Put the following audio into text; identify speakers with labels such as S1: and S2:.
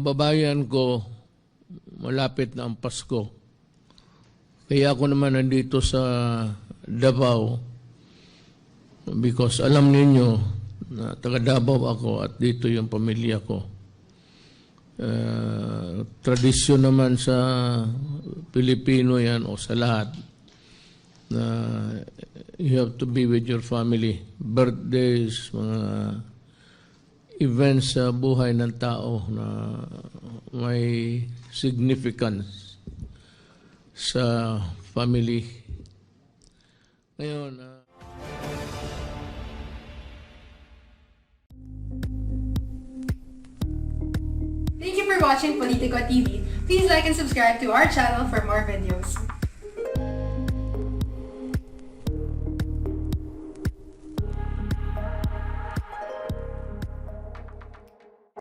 S1: kababayan ko, malapit na ang Pasko. Kaya ako naman nandito sa Davao because alam ninyo na taga Davao ako at dito yung pamilya ko. Tradisyon naman sa Pilipino yan o sa lahat na you have to be with your family. Birthdays, mga events sa buhay ng tao na may significance sa family. Ngayon,
S2: Thank you for watching Politico TV. Please like and subscribe to our channel for more videos.